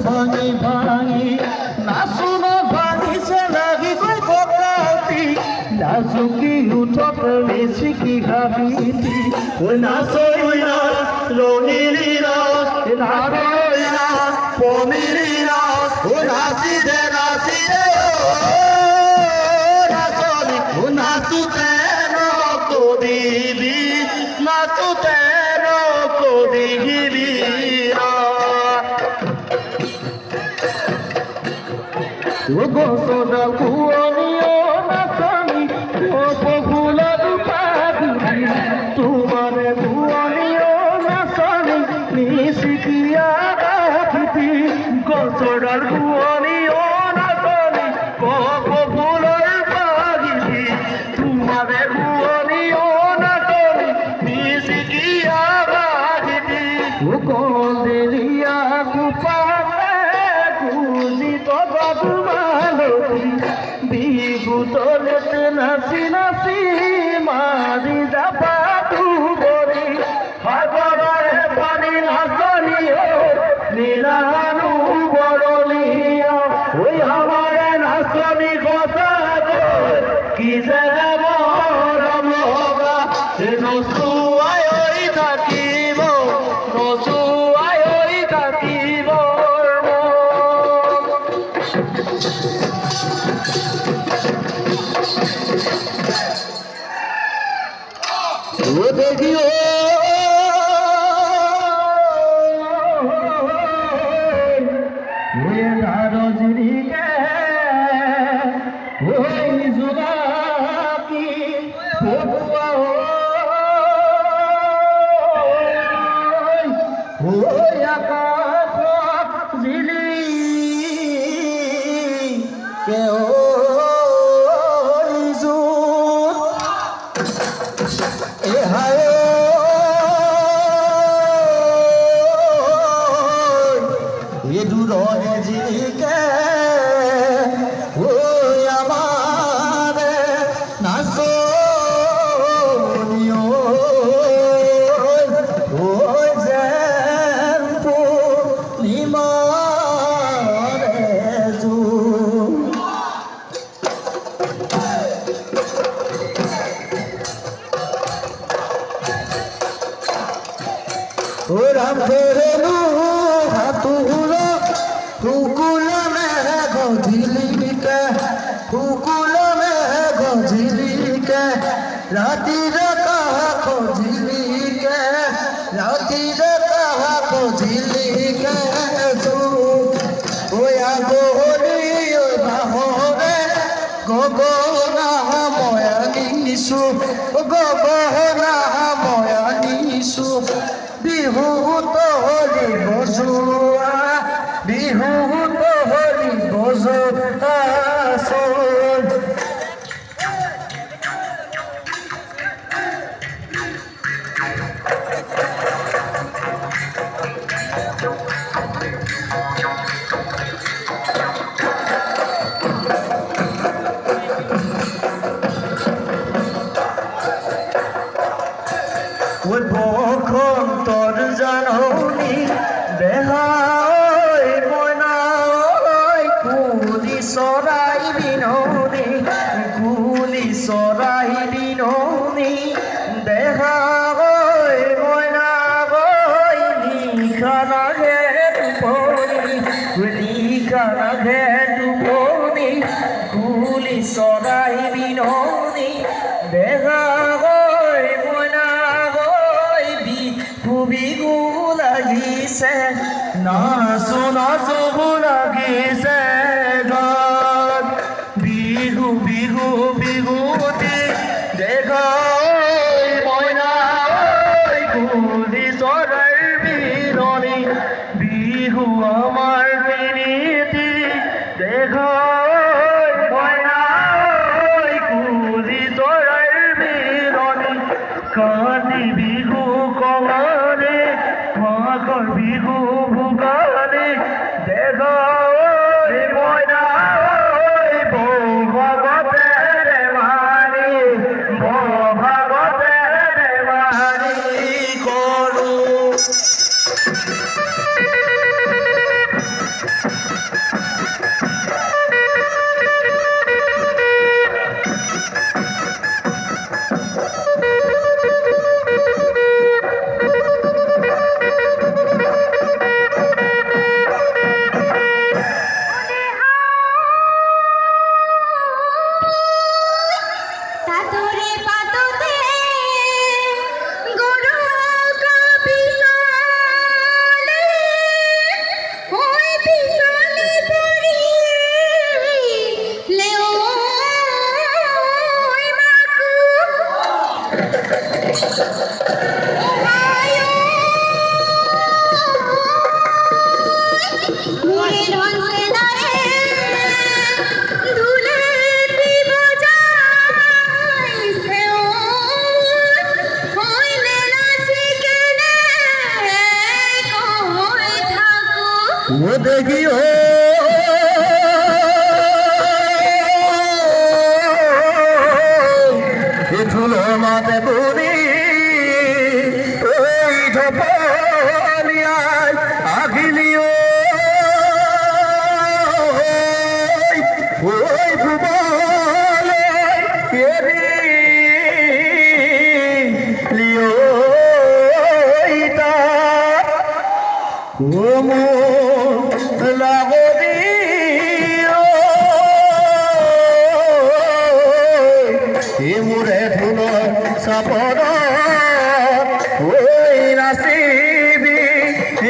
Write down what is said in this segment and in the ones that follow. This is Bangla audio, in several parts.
ভাঙি ভাঙি নাচুন ভাঙিছে লাগি গৈ ককাতি নাচুকি উঠত বেছি কি হাবিতি ওই নাচই নাচ রঙিলি নাচ নাচই নাচ পমিলি নাচ ও নাচি দে নাচনি ও নাচুতে নকদিবি নাচুতে নকদিবি গোসদা কুয়নিও নাচনি গোপগুলা দুপাগুলি তোমারে কুয়নিও নাচনি নিশিকিয়া গাথিতি গোসদার কুয়নিও নাচনি গোপগুলার পাগিলি তোমারে কুয়নিও নাচনি নিশিকিয়া গাথিতি গোকলিয়া গুপা বিহুতলেতে নাচি নাচি মারি যাবা তুবরি সাগরে পানী নাচনি নীলানু বরলিয়া ওই আমারে নাচনি কথা কি যে মৰম লগা নচুৱাই থাকিব নচুৱাই থাকিব দেখিও রজনীকে ওই জোনাকি ওই আকাশ জিলি কেও দূরে জিকে ওই আমার নাচনিও ওই যেন পূর্ণিমারে ও রাম ফেরেলু হাতুর হুকুল में गझिली के हुकुल में गझिली के राती कहा खोजिली के राती कहा खोजिली के ओया गोरी बाहरे गगना मया निशु गगना ওই বসন্তর জাননী দেহাই মইনাই কুলি চৰাই বিননি কুলি চৰাই বিননি দেহাই মইনা গৈ নিশা নাহে টোপনি নিশা নাহে টোপনি কুলি চৰাই বিননি দেহা গৈ মইনা গৈ বিহু লাগিছে নাচো নাচো লাগিছে গান বিহু বিহু বিহুতি দেখা মইনা কুলি চৰাইৰ বিননি বিহু আমাৰ প্ৰীতি দেখা মইনা কুলি চৰাইৰ বিননি কাতি বিহু কঙালে মাঘৰ বিহু ভোগালে দেখা মইনা বহাগতে মাৰি বহাগতে মাৰি কৰোঁ তাতরে পাততে গরু কাপিসালে ওই পিছলে পড়ি লেও মাকু আয়ো মুরে ধনসে নারে ধুলে দিব ও দেখি ধুলো মাতে বুড়ি ওই ঢোলিয়ায় আগিলিও ওই ভুবলে এরি লিও ইতা ও মো লাগরি মুরে ধুলো সাপর ওই নাচিবি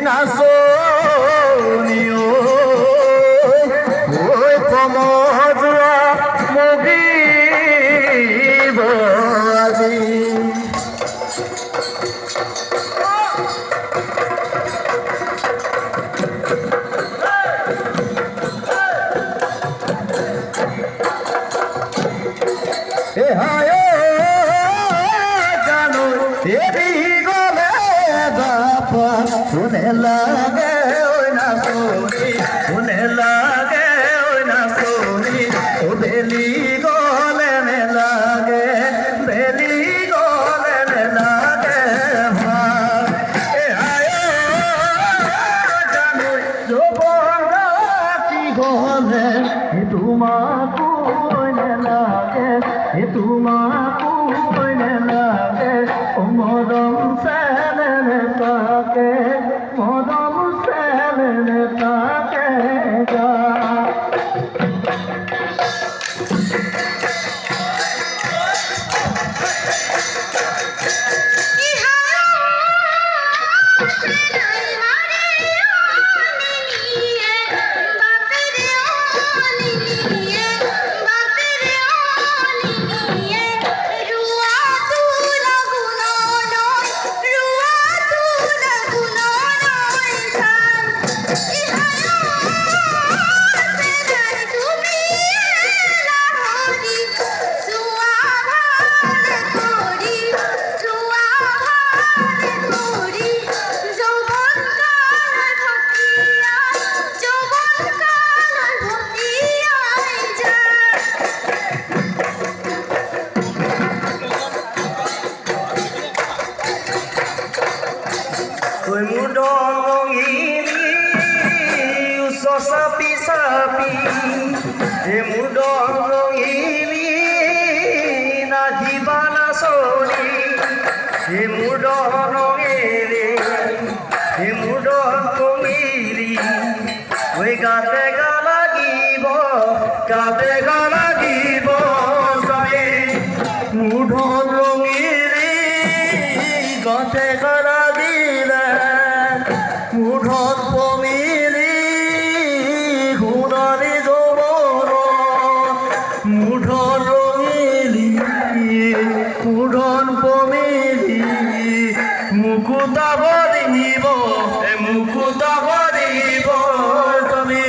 নাচনিও ওই কমজুয়া মগিব আজি শুনে লাগে ওই না শুনি শুনে লাগে ওই না শুনি ও বেলি গলে নে লাগে বেলি গলে নে লাগে জানো কি গলে তোমাকো নে লাগে তোমাকো নে লাগে ও মরম সেনে তাকে মরম ঐ মুদন ৰঙিনী উচ্চ চাপি চাপি মুদন ৰঙিনী নাচিবা নাচনী মুদন ৰঙেৰে মুদন ৰঙিনী ঐ গাতে গা লাগিব চবে মুদন ৰঙিনী গাতে গা লাগিলে মুঠত পমিলি সোণালী যৌৱন মুঠত ৰঙিলি মুঠত পমিলি মুকুতাব দিব চবে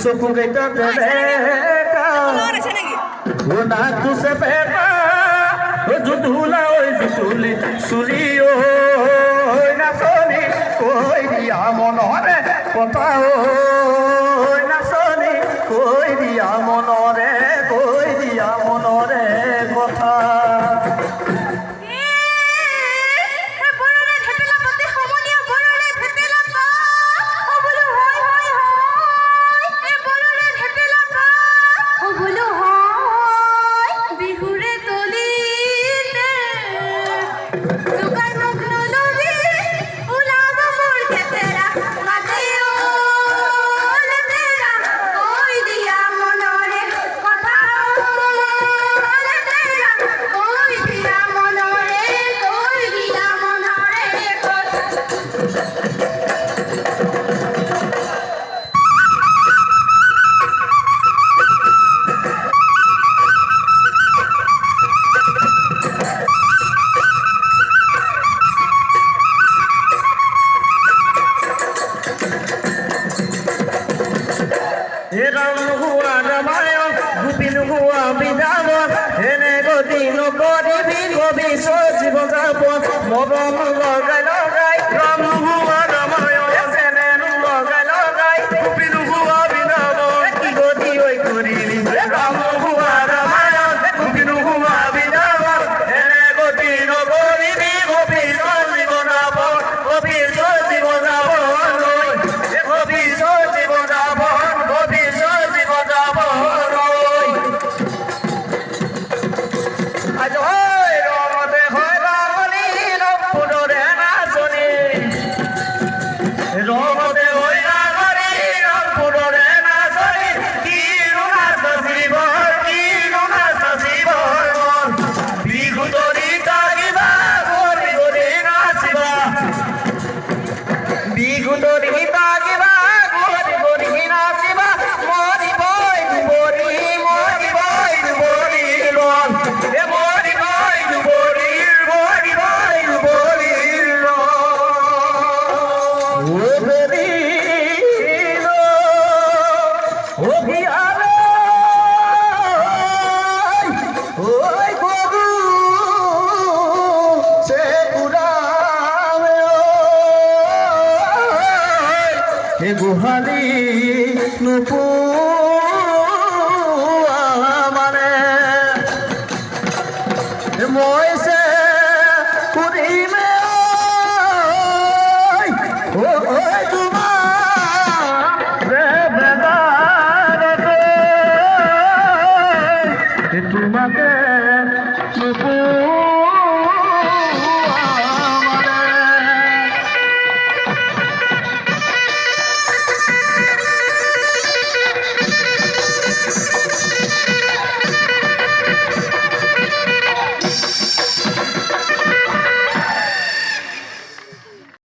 চকু কেইটা বেলেকা ও নাকটো চেপেটা ও জুতুলা ঐ জুতুলি চুলি ঐ নাচনী কৈ দিয়া মনৰে কথা ঐ নাচনী কৈ দিয়া মনৰে কথা কথা গুদরি তাগিবা গোরি গোরি নাচিবা মরি বই বরি মরি বই বরি রন এ মরি বই বরি মরি বই বরি রন ও বেরি ও ভিয়ারে ওই গরু সে পুরাবে এ গুহালি নুপু মানে ময়সে পুরিমে ও ওই তোমা রে বেদারে তোমাকে